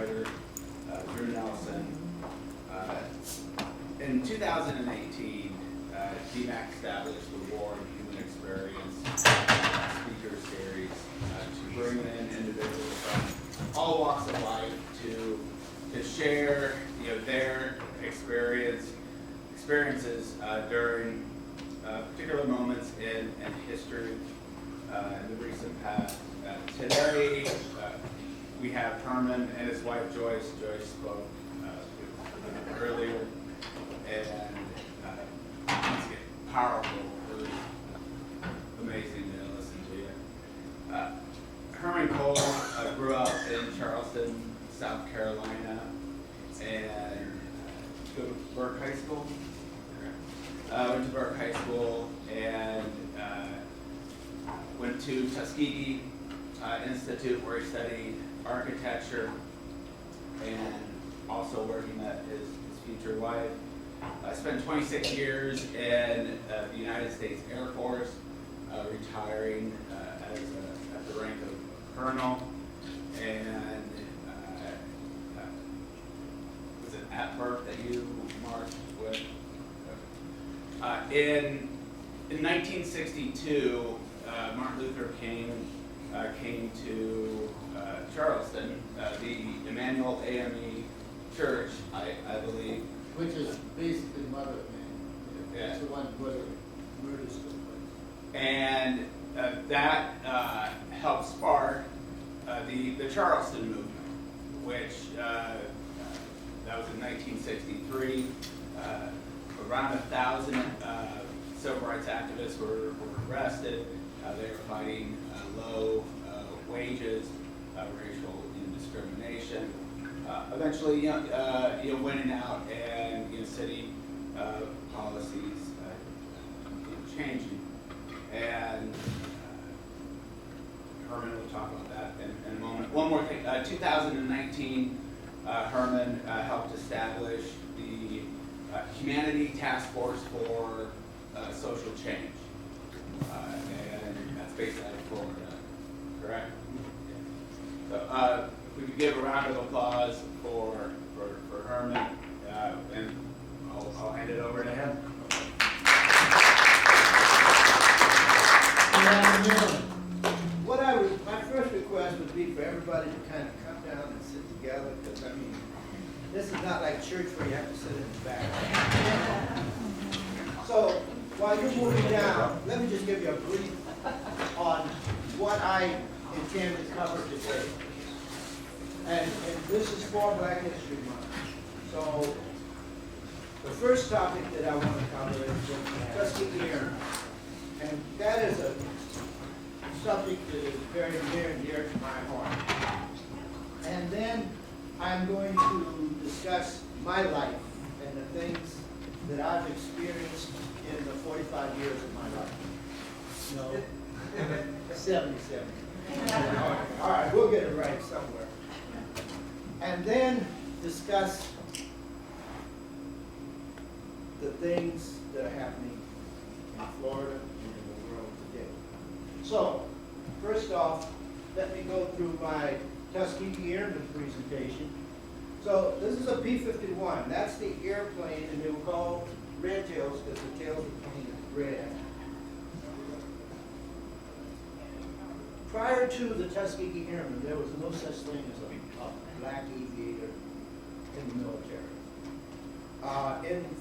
firefighter, Drew Nelson. In 2018, DMACC established the War and Human Experience speaker series to bring in individuals from all walks of life to share, their experiences during particular moments in history in the recent past. Today, we have Herman and his wife Joyce. Joyce spoke earlier, and it's powerful, really amazing to listen to. Herman Cole grew up in Charleston, South Carolina, and go to Burke High School. Went to Burke High School and went to Tuskegee Institute, where he studied architecture and also working at his future wife. I spent 26 years in the United States Air Force, retiring at the rank of colonel, and was it at Burke that you marched with? In 1962, Martin Luther King came to Charleston, the Emmanuel AME Church, I believe. Which is basically Mother of Man. Yeah. That's the one where the murders took place. And that helped spark the Charleston movement, which that was in 1963. Around 1,000 civil rights activists were arrested. They were fighting low wages, racial discrimination. Eventually, winning out and city policies changing. And Herman will talk about that in a moment. One more thing. 2019, Herman helped establish the Humanity Task Force for Social Change, and that's based out of Florida, correct? So if we could give a round of applause for Herman, and I'll hand it over to him. My first request would be for everybody to kind of come down and sit together, because I mean, this is not like church where you have to sit in the back. So while you're moving down, let me just give you a brief on what I intend to cover today. And this is for Black History Month. So the first topic that I want to cover is Tuskegee Airmen. And that is a subject that is very near and dear to my heart. And then I'm going to discuss my life and the things that I've experienced in the 45 years of my life. No, 77. All right, we'll get it right somewhere. And then discuss the things that are happening in Florida and in the world today. So, first off, let me go through my Tuskegee Airmen presentation. So, this is a P-51. That's the airplane, and they were called red tails because the tails were painted red. Prior to the Tuskegee Airmen, there was no such thing as a black aviator in the military.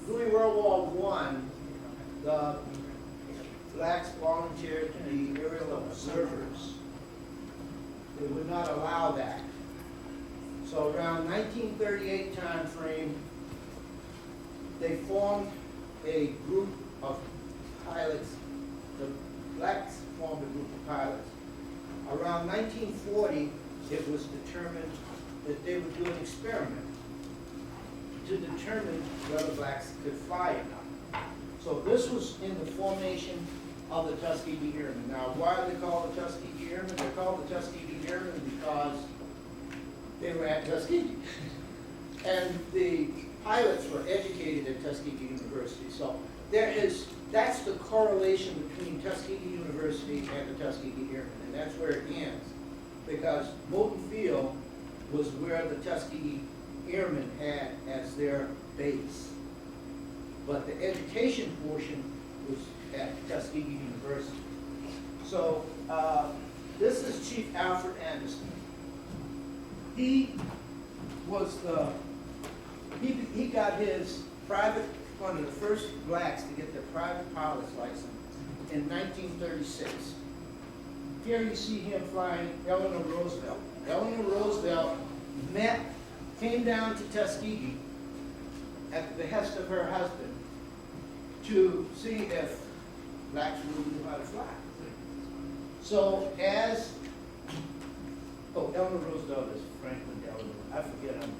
During World War I, the blacks volunteered to be aerial observers. They would not allow that. So around 1938 time frame, they formed a group of pilots. The blacks formed a group of pilots. Around 1940, it was determined that they would do an experiment to determine whether blacks could fly or not. So this was in the formation of the Tuskegee Airmen. Now, why are they called the Tuskegee Airmen? They're called the Tuskegee Airmen because they were at Tuskegee. And the pilots were educated at Tuskegee University. So that's the correlation between Tuskegee University and the Tuskegee Airmen. And that's where it ends. Because Moulton Field was where the Tuskegee Airmen had as their base. But the education portion was at Tuskegee University. So this is Chief Alfred Anderson. He was he got his private, one of the first blacks to get their private pilot's license in 1936. Here you see him flying Eleanor Roosevelt. Eleanor Roosevelt came down to Tuskegee at the behest of her husband to see if blacks really knew how to fly. So Eleanor Roosevelt is Franklin Delano. I forget, I'm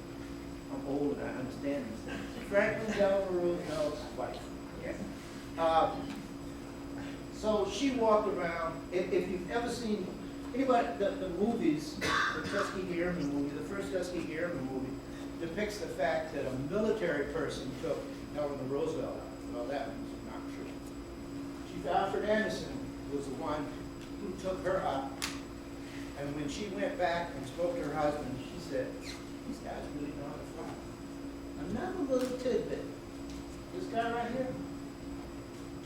old and I understand this. Franklin Delano Roosevelt's wife. Yeah. So she walked around. If you've ever seen anybody, the movies, the Tuskegee Airmen movie, the first Tuskegee Airmen movie, depicts the fact that a military person took Eleanor Roosevelt out. Well, that was not true. Chief Alfred Anderson was the one who took her up. And when she went back and spoke to her husband, she said, these guys really know how to fly. Another little tidbit. This guy right here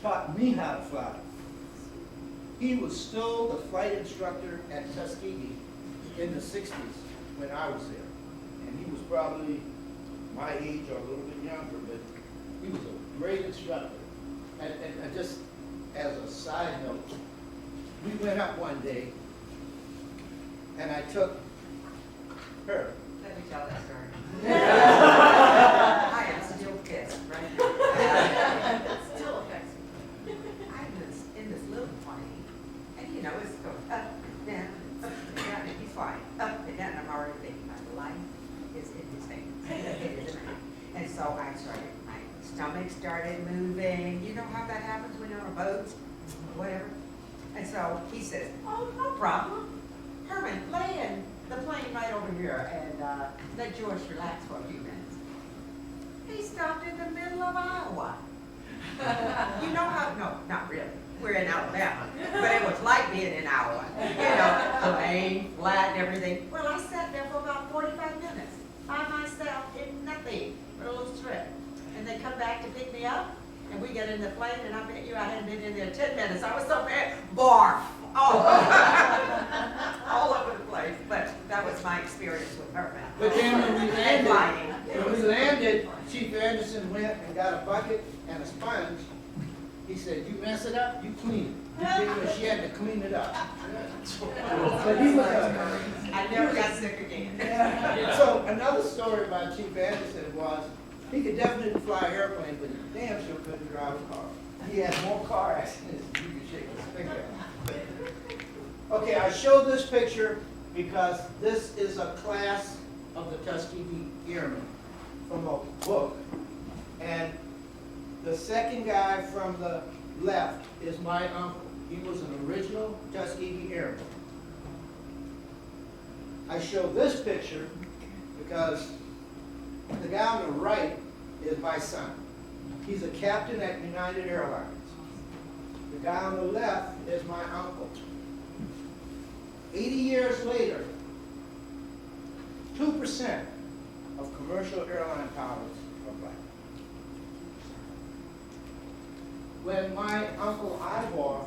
taught me how to fly. He was still the flight instructor at Tuskegee in the 60s when I was there. And he was probably my age or a little bit younger, but he was a great instructor. And just as a side note, we went up one day and I took her. Let me tell that story. I am still pissed, right? It still affects me. I was in this little plane, and you know, it's going up and down, and he's flying up and down. I'm already thinking my life is in his hands. It is mine. And so my stomach started moving. You know how that happens when you're on a boat, or whatever. And so he says, "Oh, no problem. Herman, land the plane right over here and let Joyce relax for a few minutes." He stopped in the middle of Iowa. You know how, no, not really. We're in Alabama. But it was like being in Iowa. You know, plain, flat, and everything. Well, I sat there for about 45 minutes by myself in nothing for a little strip. And they come back to pick me up, and we get in the plane, and I bet you I hadn't been in there 10 minutes. I was so mad. Barf. Oh. All over the place. But that was my experience with her. But then when we landed, Chief Anderson went and got a bucket and a sponge. He said, "You mess it up, you clean it." She had to clean it up. But he was I never got sick again. So another story about Chief Anderson was he could definitely fly an airplane, but he damn sure couldn't drive a car. He had more car accidents than you could shake his finger at. Okay, I showed this picture because this is a class of the Tuskegee Airmen from a book. And the second guy from the left is my uncle. He was an original Tuskegee Airman. I show this picture because the guy on the right is my son. He's a captain at United Airlines. The guy on the left is my uncle. 80 years later, 2% of commercial airline pilots are black. When my Uncle Ivor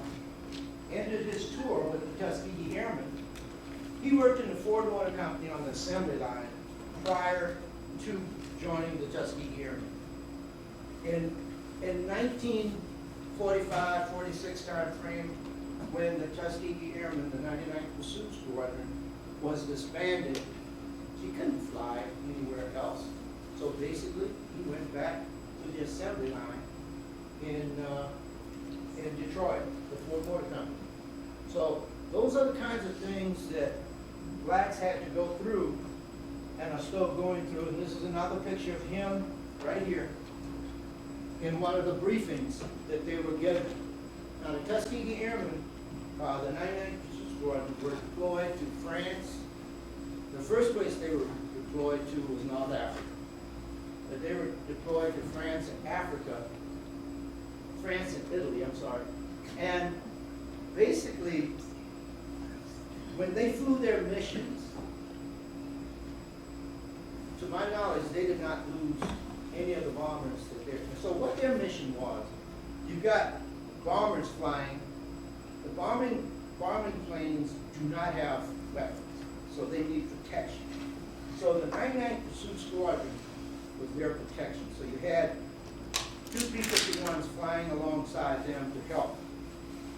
ended his tour with the Tuskegee Airmen, he worked in the Ford Motor Company on the assembly line prior to joining the Tuskegee Airmen. In 1945, 46 time frame, when the Tuskegee Airmen, the 99th Pursuit Squadron, was disbanded, he couldn't fly anywhere else. So basically, he went back to the assembly line in Detroit, the Ford Motor Company. So those are the kinds of things that blacks had to go through and are still going through. And this is another picture of him right here in one of the briefings that they were given. Now the Tuskegee Airmen, the 99th Pursuit Squadron, were deployed to France. The first place they were deployed to was North Africa. But they were deployed to France and Africa, France and Italy, I'm sorry. And basically, when they flew their missions, to my knowledge, they did not lose any of the bombers that they're, so what their mission was, you've got bombers flying. The bombing planes do not have weapons, so they need protection. So the 99th Pursuit Squadron was their protection. So you had two P-51s flying alongside them to help,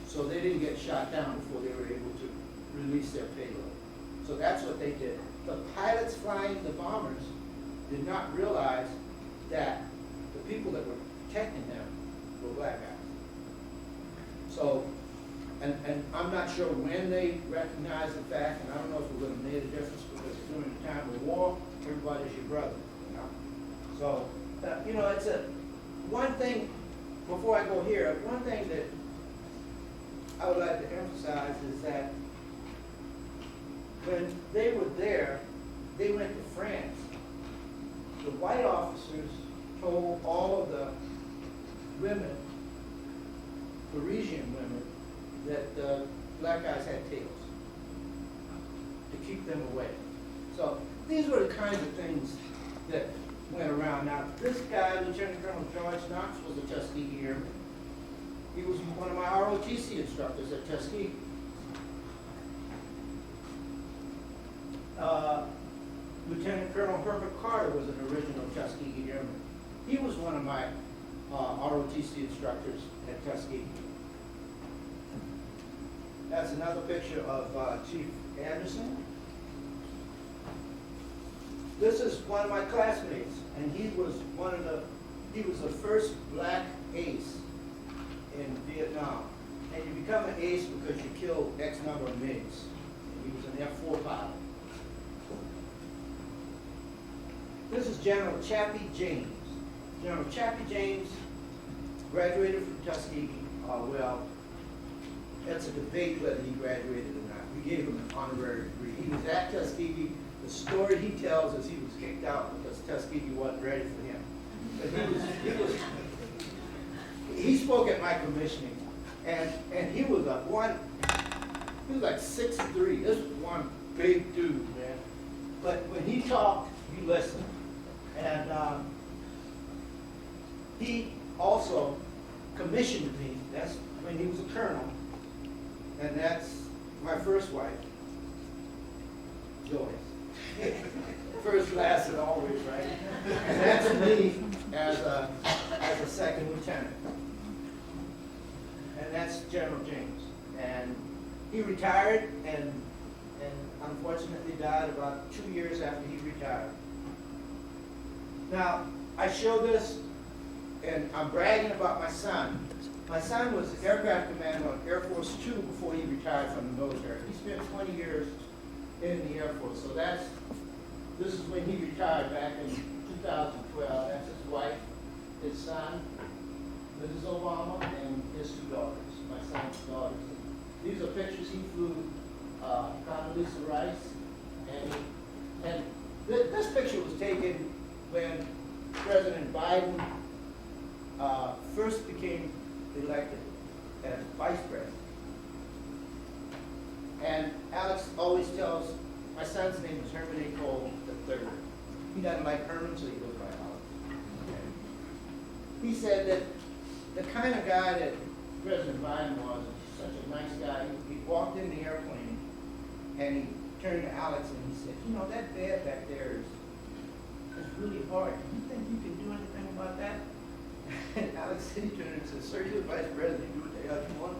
so they didn't get shot down before they were able to release their payload. So that's what they did. The pilots flying the bombers did not realize that the people that were protecting them were black guys. So, and I'm not sure when they recognized the fact, and I don't know if it would have made a difference because during the time of war, everybody's your brother, you know? So, you know, it's one thing, before I go here, one thing that I would like to emphasize is that when they were there, they went to France. The white officers told all of the women, Parisian women, that the black guys had tails to keep them away. So these were the kinds of things that went around. Now, this guy, Lieutenant Colonel Joyce Knox, was a Tuskegee Airman. He was one of my ROTC instructors at Tuskegee. Lieutenant Colonel Herman Cole was an original Tuskegee Airman. He was one of my ROTC instructors at Tuskegee. That's another picture of Chief Anderson. This is one of my classmates, and he was the first black ace in Vietnam. And you become an ace because you kill X number of MiGs. And he was an F-4 pilot. This is General Chappie James. General Chappie James graduated from Tuskegee. Well, that's a debate whether he graduated or not. We gave him an honorary degree. He was at Tuskegee. The story he tells is he was kicked out because Tuskegee wasn't ready for him. But he spoke at my commissioning, and he was he was like 6'3". This was one big dude, man. But when he talked, you listened. And he also commissioned me. That's when he was a colonel. And that's my first wife, Joyce. First, last, and always, right? And that's me as a second lieutenant. And that's General James. And he retired and unfortunately died about 2 years after he retired. Now, I show this, and I'm bragging about my son. My son was aircraft commander on Air Force 2 before he retired from the military. He spent 20 years in the Air Force. So this is when he retired back in 2012. That's his wife, his son, Mrs. Obama, and his two daughters, my son's daughters. These are pictures he flew Condoleezza Rice. And this picture was taken when President Biden first became elected as vice president. And Alex always tells, my son's name is Herman Cole III. He doesn't like Herman, so he goes by Alex. He said that the kind of guy that President Biden was, such a nice guy, he walked in the airplane and he turned to Alex and he said, you know, that bed back there is really hard. Do you think you can do anything about that? And Alex said, he turned and said, sir, you're the vice president, you do what the hell you want.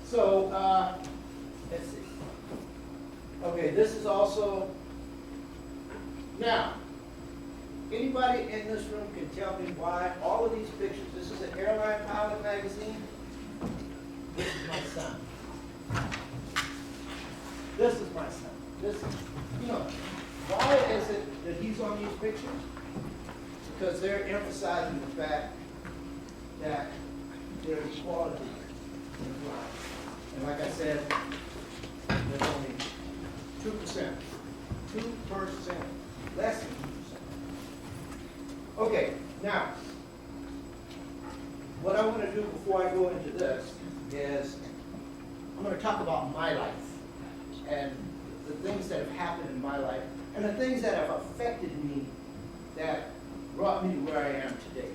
So, let's see. Okay, this is also, now, anybody in this room can tell me why all of these pictures, this is an airline pilot magazine, this is my son. This is my son. This, you know, why is it that he's on these pictures? Because they're emphasizing the fact that there is equality in life. And like I said, there's only 2%. 2%. Less than 2%. Okay, now, what I want to do before I go into this is I'm going to talk about my life and the things that have happened in my life and the things that have affected me that brought me to where I am today.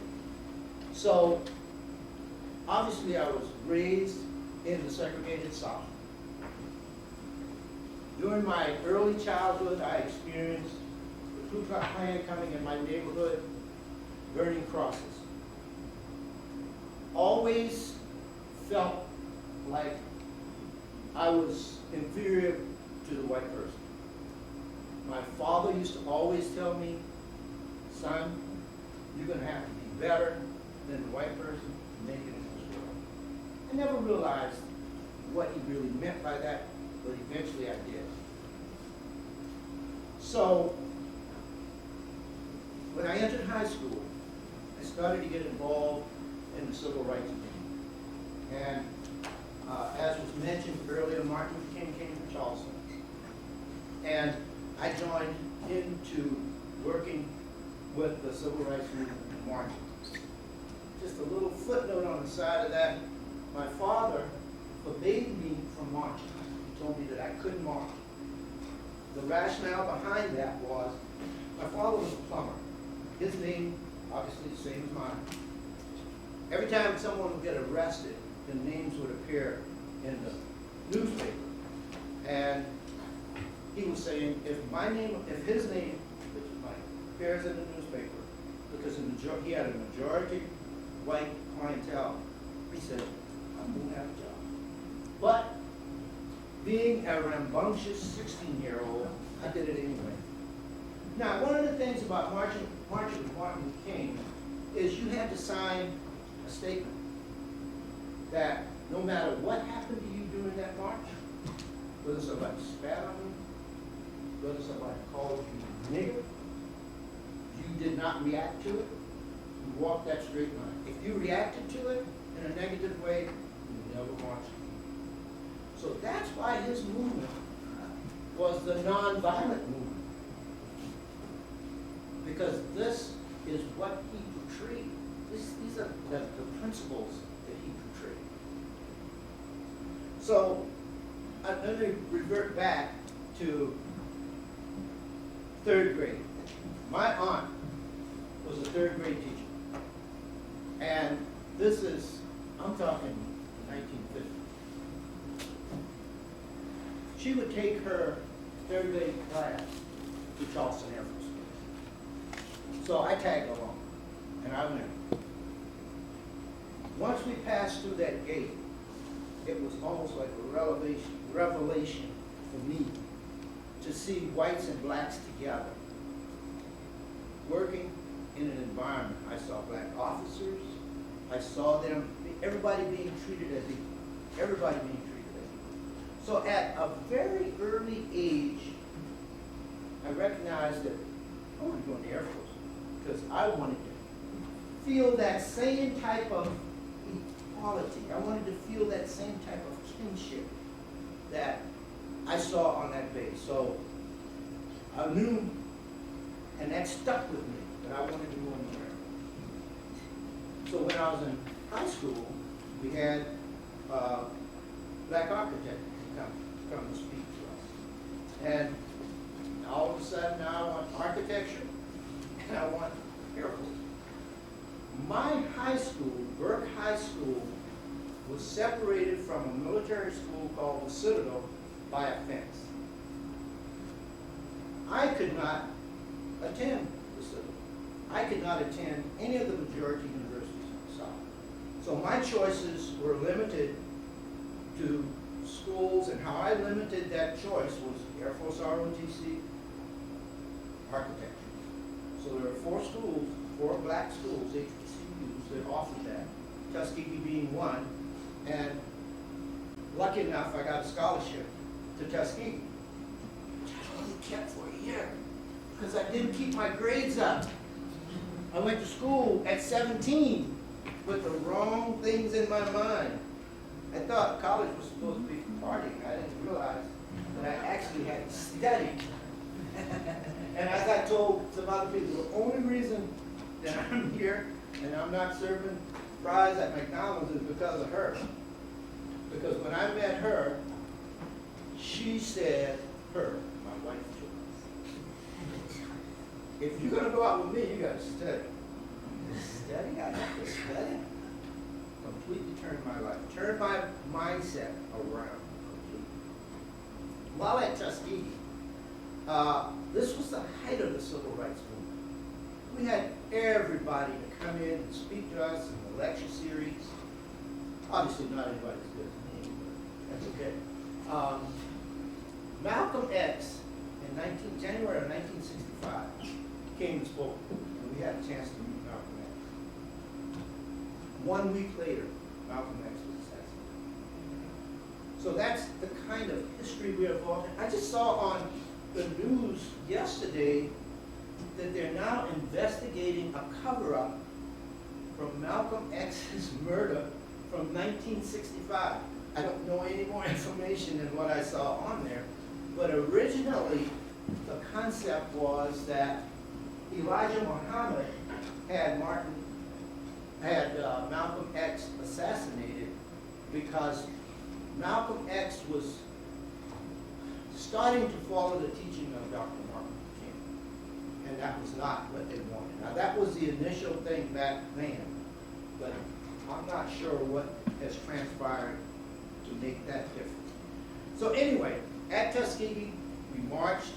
So, obviously I was raised in the segregated South. During my early childhood, I experienced the Ku Klux Klan coming in my neighborhood, burning crosses. Always felt like I was inferior to the white person. My father used to always tell me, son, you're going to have to be better than the white person to make it in this world. I never realized what he really meant by that, but eventually I did. So, when I entered high school, I started to get involved in the civil rights movement. And as was mentioned earlier, Martin Luther King came from Charleston. And I joined into working with the civil rights movement in marching. Just a little footnote on the side of that, my father forbade me from marching. He told me that I couldn't march. The rationale behind that was, my father was a plumber. His name, obviously the same as mine. Every time someone would get arrested, the names would appear in the newspaper. And he was saying, if his name, which is mine, appears in the newspaper, because he had a majority white clientele, he said, I'm going to have a job. But being a rambunctious 16-year-old, I did it anyway. Now, one of the things about marching with Martin Luther King is you had to sign a statement that no matter what happened to you during that march, whether somebody spat on you, whether somebody called you nigger, you did not react to it, you walked that straight line. If you reacted to it in a negative way, you never marched. So that's why his movement was the nonviolent movement. Because this is what he portrayed. These are the principles that he portrayed. So, let me revert back to 3rd grade. My aunt was a 3rd grade teacher. And this is, I'm talking 1950. She would take her 3rd grade class to Charleston Air Force Base. So I tagged along, and I went. Once we passed through that gate, it was almost like a revelation for me to see whites and blacks together, working in an environment. I saw black officers. I saw them, everybody being treated as equal. Everybody being treated as equal. So at a very early age, I recognized that I wanted to go in the Air Force because I wanted to feel that same type of equality. I wanted to feel that same type of kinship that I saw on that base. So I knew, and that stuck with me, that I wanted to go in the Air Force. So when I was in high school, we had black architect come to speak to us. And all of a sudden now I want architecture and I want Air Force. My high school, Burke High School, was separated from a military school called the Citadel by a fence. I could not attend the Citadel. I could not attend any of the majority universities in the South. So my choices were limited to schools, and how I limited that choice was Air Force ROTC, architecture. So there are 4 schools, 4 black schools, HBCUs, that offered that, Tuskegee being one, and lucky enough I got a scholarship to Tuskegee, which I only kept for a year because I didn't keep my grades up. I went to school at 17 with the wrong things in my mind. I thought college was supposed to be for partying. I didn't realize that I actually had to study. And as I told some other people, the only reason that I'm here and I'm not serving fries at McDonald's is because of her. Because when I met her, she said, my wife if you're gonna go out with me, you gotta study. Study, I have to study. Completely turned my life, turned my mindset around completely. While at Tuskegee, this was the height of the civil rights movement. We had everybody to come in and speak to us in the lecture series. Obviously not anybody as good as me, but that's okay. Malcolm X in January of 1965 came and spoke, and we had a chance to meet Malcolm X. 1 week later, Malcolm X was assassinated. So that's the kind of history we are involved in. I just saw on the news yesterday that they're now investigating a cover-up from Malcolm X's murder from 1965. I don't know any more information than what I saw on there, but originally the concept was that Elijah Muhammad had Malcolm X assassinated because Malcolm X was starting to follow the teaching of Dr. Martin Luther King, and that was not what they wanted. Now that was the initial thing back then, but I'm not sure what has transpired to make that difference. So anyway, at Tuskegee, we marched,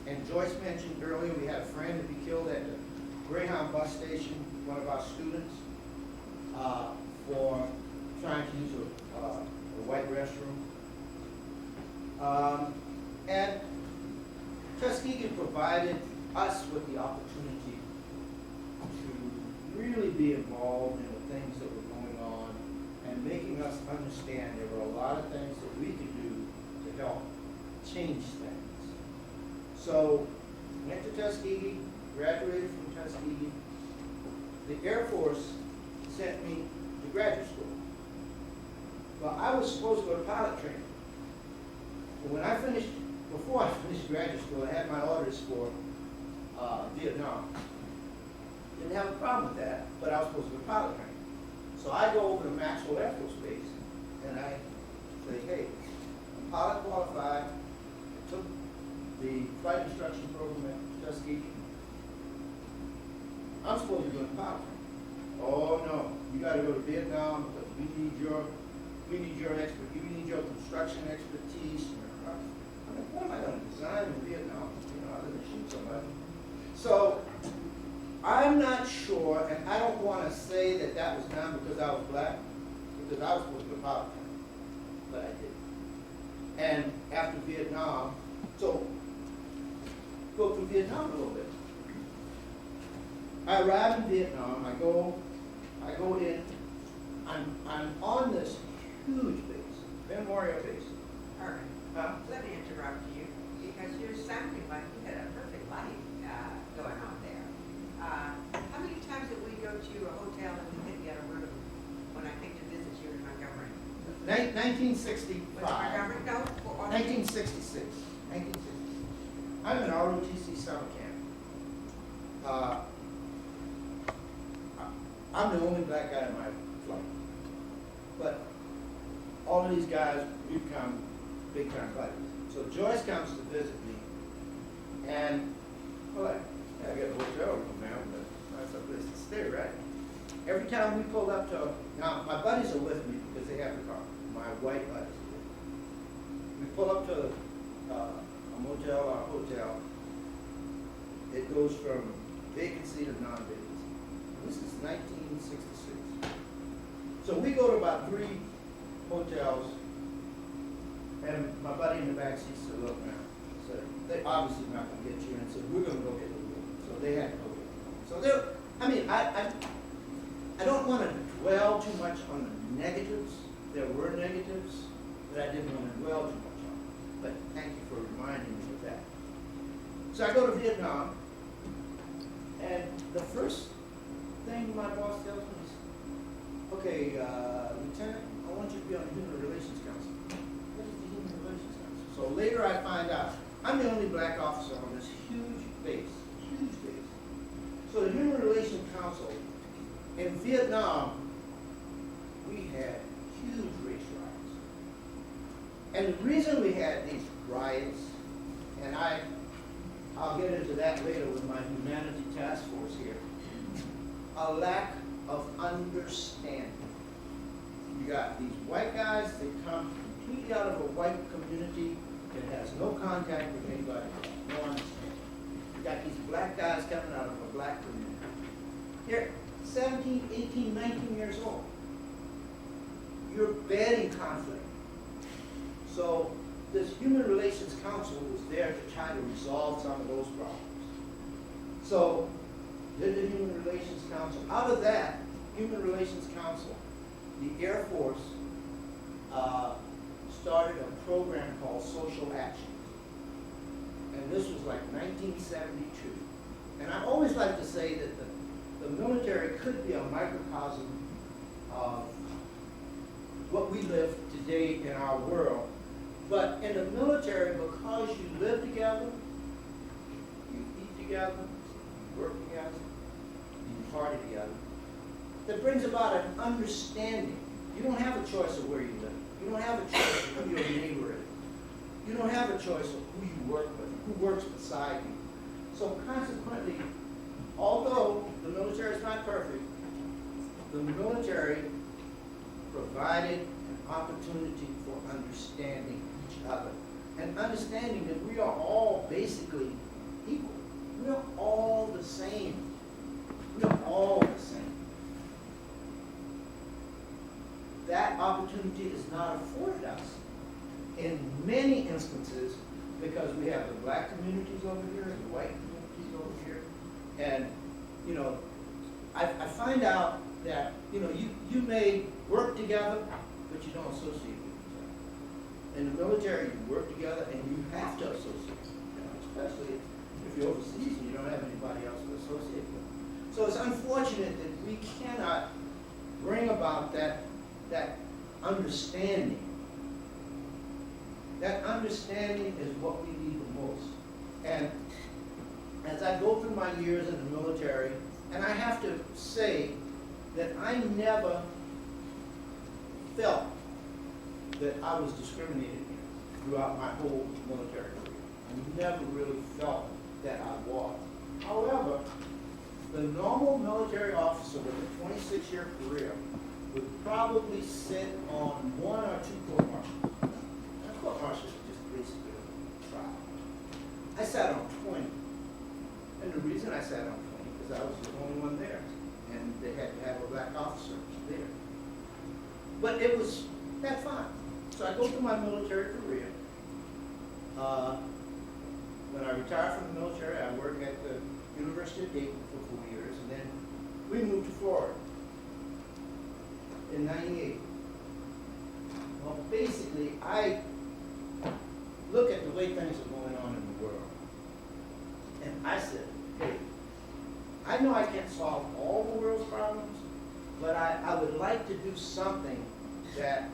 and Joyce mentioned earlier we had a friend to be killed at the Greyhound bus station, one of our students, for trying to use a white restroom. And Tuskegee provided us with the opportunity to really be involved in the things that were going on and making us understand there were a lot of things that we could do to help change things. So, went to Tuskegee, graduated from Tuskegee. The Air Force sent me to graduate school. Well, I was supposed to go to pilot training. But when I finished, before I finished graduate school, I had my orders for Vietnam. Didn't have a problem with that, but I was supposed to go to pilot training. So I go over to Maxwell Air Force Base, and I say, hey, I'm pilot qualified. I took the flight instruction program at Tuskegee. I'm supposed to be doing pilot training. Oh no, you got to go to Vietnam because we need your construction expertise. I'm like, what am I going to design in Vietnam? Other than shoot somebody. So I'm not sure, and I don't want to say that that was done because I was black, because I was supposed to go pilot training, but I didn't. And after Vietnam, so go through Vietnam a little bit. I arrive in Vietnam. I go in. I'm on this huge base, Memorial Base. Herman, let me interrupt you, because you're sounding like you had a perfect life going on there. How many times did we go to a hotel and we couldn't get a room when I came to visit you in Montgomery? 1965. Was it Montgomery? No. 1966. 1966. I'm in ROTC summer camp. I'm the only black guy in my flight. But all of these guys, we become big time buddies. So Joyce comes to visit me, and we're like, yeah, I got a hotel room now, but that's a place to stay, right? Every time we pull up to, now my buddies are with me because they have the car. My white buddies are with me. We pull up to a motel or a hotel. It goes from vacancy to non-vacancy. This is 1966. So we go to about 3 hotels, and my buddy in the back seat said, look, man, said, they're obviously not going to get you, and said, we're going to go get the room. So they had to go get the room. So there, I mean, I don't want to dwell too much on the negatives. There were negatives that I didn't want to dwell too much on. But thank you for reminding me of that. So I go to Vietnam, and the first thing my boss tells me is, okay, Lieutenant, I want you to be on the Human Relations Council. What is the Human Relations Council? So later I find out, I'm the only black officer on this huge base, huge base. So the Human Relations Council, in Vietnam, we had huge race riots. And the reason we had these riots, and I'll I'll get into that later with my humanity task force here, a lack of understanding. You got these white guys that come completely out of a white community that has no contact with anybody, no understanding. You got these black guys coming out of a black community. They're 17, 18, 19 years old. You're bedding conflict. So this Human Relations Council was there to try to resolve some of those problems. So did the Human Relations Council. Out of that Human Relations Council, the Air Force started a program called Social Action. And this was like 1972. And I always like to say that the military could be a microcosm of what we live today in our world. But in the military, because you live together, you eat together, you work together, you party together, that brings about an understanding. You don't have a choice of where you live. You don't have a choice of who your neighbor is. You don't have a choice of who you work with, who works beside you. So consequently, although the military is not perfect, the military provided an opportunity for understanding each other and understanding that we are all basically equal. We are all the same. We are all the same. That opportunity is not afforded us in many instances because we have the black communities over here and the white communities over here. And, you know, I find out that, you know, you may work together, but you don't associate with each other. In the military, you work together and you have to associate, you know, especially if you're overseas and you don't have anybody else to associate with. So it's unfortunate that we cannot bring about that understanding. That understanding is what we need the most. And as I go through my years in the military, and I have to say that I never felt that I was discriminated against throughout my whole military career. I never really felt that I was. However, the normal military officer with a 26-year career would probably sit on 1 or 2 court-martials. And court-martials are just basically a trial. I sat on 20. And the reason I sat on 20 is I was the only one there. And they had to have a black officer there. But it was that fun. So I go through my military career. When I retired from the military, I worked at the University of Dayton for 4 years, and then we moved to Florida in '98. Well, basically, I look at the way things are going on in the world, and I said, hey, I know I can't solve all the world's problems, but I would like to do something that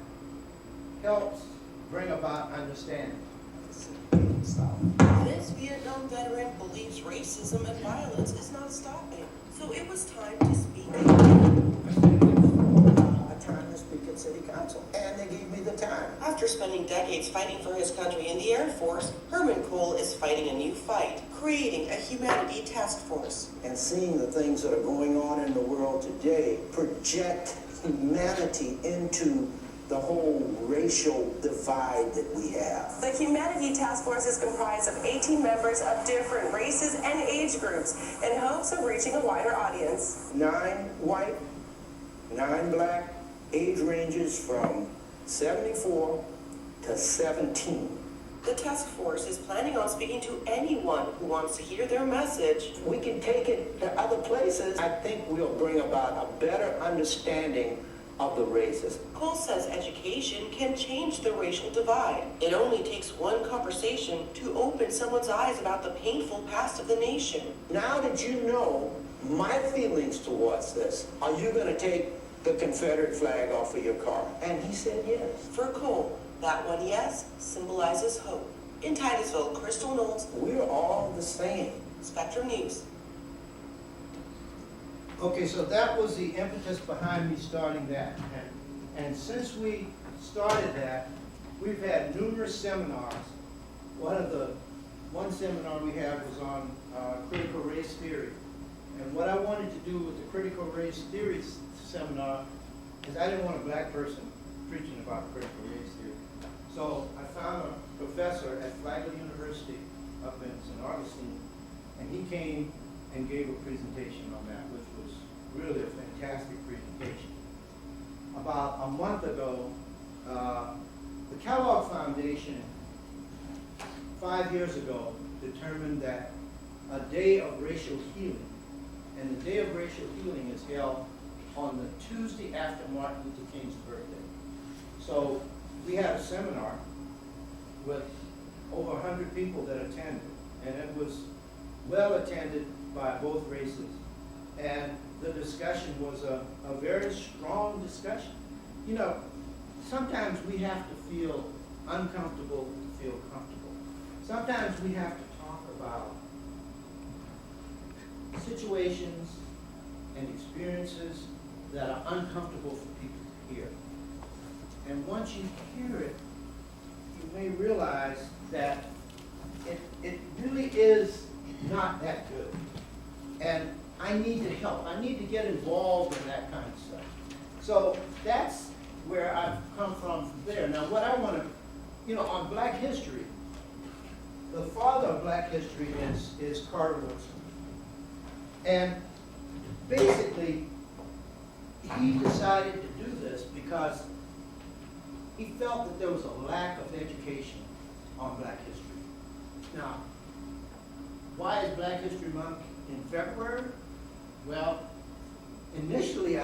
helps bring about understanding. This Vietnam veteran believes racism and violence is not stopping, so it was time to speak. Time to speak at City Council, and they gave me the time. After spending decades fighting for his country in the Air Force, Herman Cole is fighting a new fight, creating a humanity task force. And seeing the things that are going on in the world today project humanity into the whole racial divide that we have. The Humanity Task Force is comprised of 18 members of different races and age groups in hopes of reaching a wider audience. 9 white, 9 black, age ranges from 74 to 17. The task force is planning on speaking to anyone who wants to hear their message. We can take it to other places. I think we'll bring about a better understanding of the races. Cole says education can change the racial divide. It only takes one conversation to open someone's eyes about the painful past of the nation. Now that you know my feelings towards this, are you going to take the Confederate flag off of your car? And he said yes. For Cole, that one yes symbolizes hope. In Titusville, Crystal Knowles, We're all the same. Spectrum News. Okay, so that was the impetus behind me starting that. And since we started that, we've had numerous seminars. One of the one seminar we had was on critical race theory. And what I wanted to do with the critical race theory seminar is I didn't want a black person preaching about critical race theory. So I found a professor at Flagler University up in St. Augustine, and he came and gave a presentation on that, which was really a fantastic presentation. About a month ago, the Kellogg Foundation, 5 years ago, determined that a day of racial healing, and the day of racial healing is held on the Tuesday after Martin Luther King's birthday. So we had a seminar with over 100 people that attended, and it was well attended by both races. And the discussion was a very strong discussion. You know, sometimes we have to feel uncomfortable to feel comfortable. Sometimes we have to talk about situations and experiences that are uncomfortable for people to hear. And once you hear it, you may realize that it really is not that good. And I need to help. I need to get involved in that kind of stuff. So that's where I've come from there. Now what I want to, you know, on Black history, the father of Black history is Carter Woodson. And basically, he decided to do this because he felt that there was a lack of education on Black history. Now, why is Black History Month in February? Well, initially,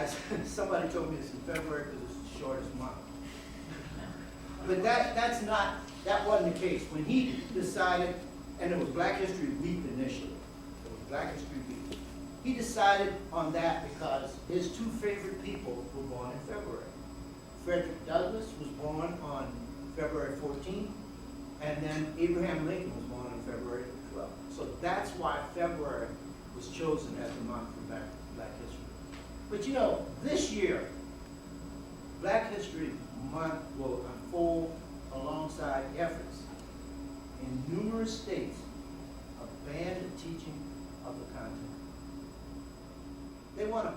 somebody told me it's in February because it's the shortest month. But that wasn't the case. When he decided, and it was Black History Week initially, it was Black History Week. He decided on that because his two favorite people were born in February. Frederick Douglass was born on February 14th, and then Abraham Lincoln was born on February 12th. So that's why February was chosen as the month for Black History. But you know, this year, Black History Month will unfold alongside efforts in numerous states of ban the teaching of the content. They want to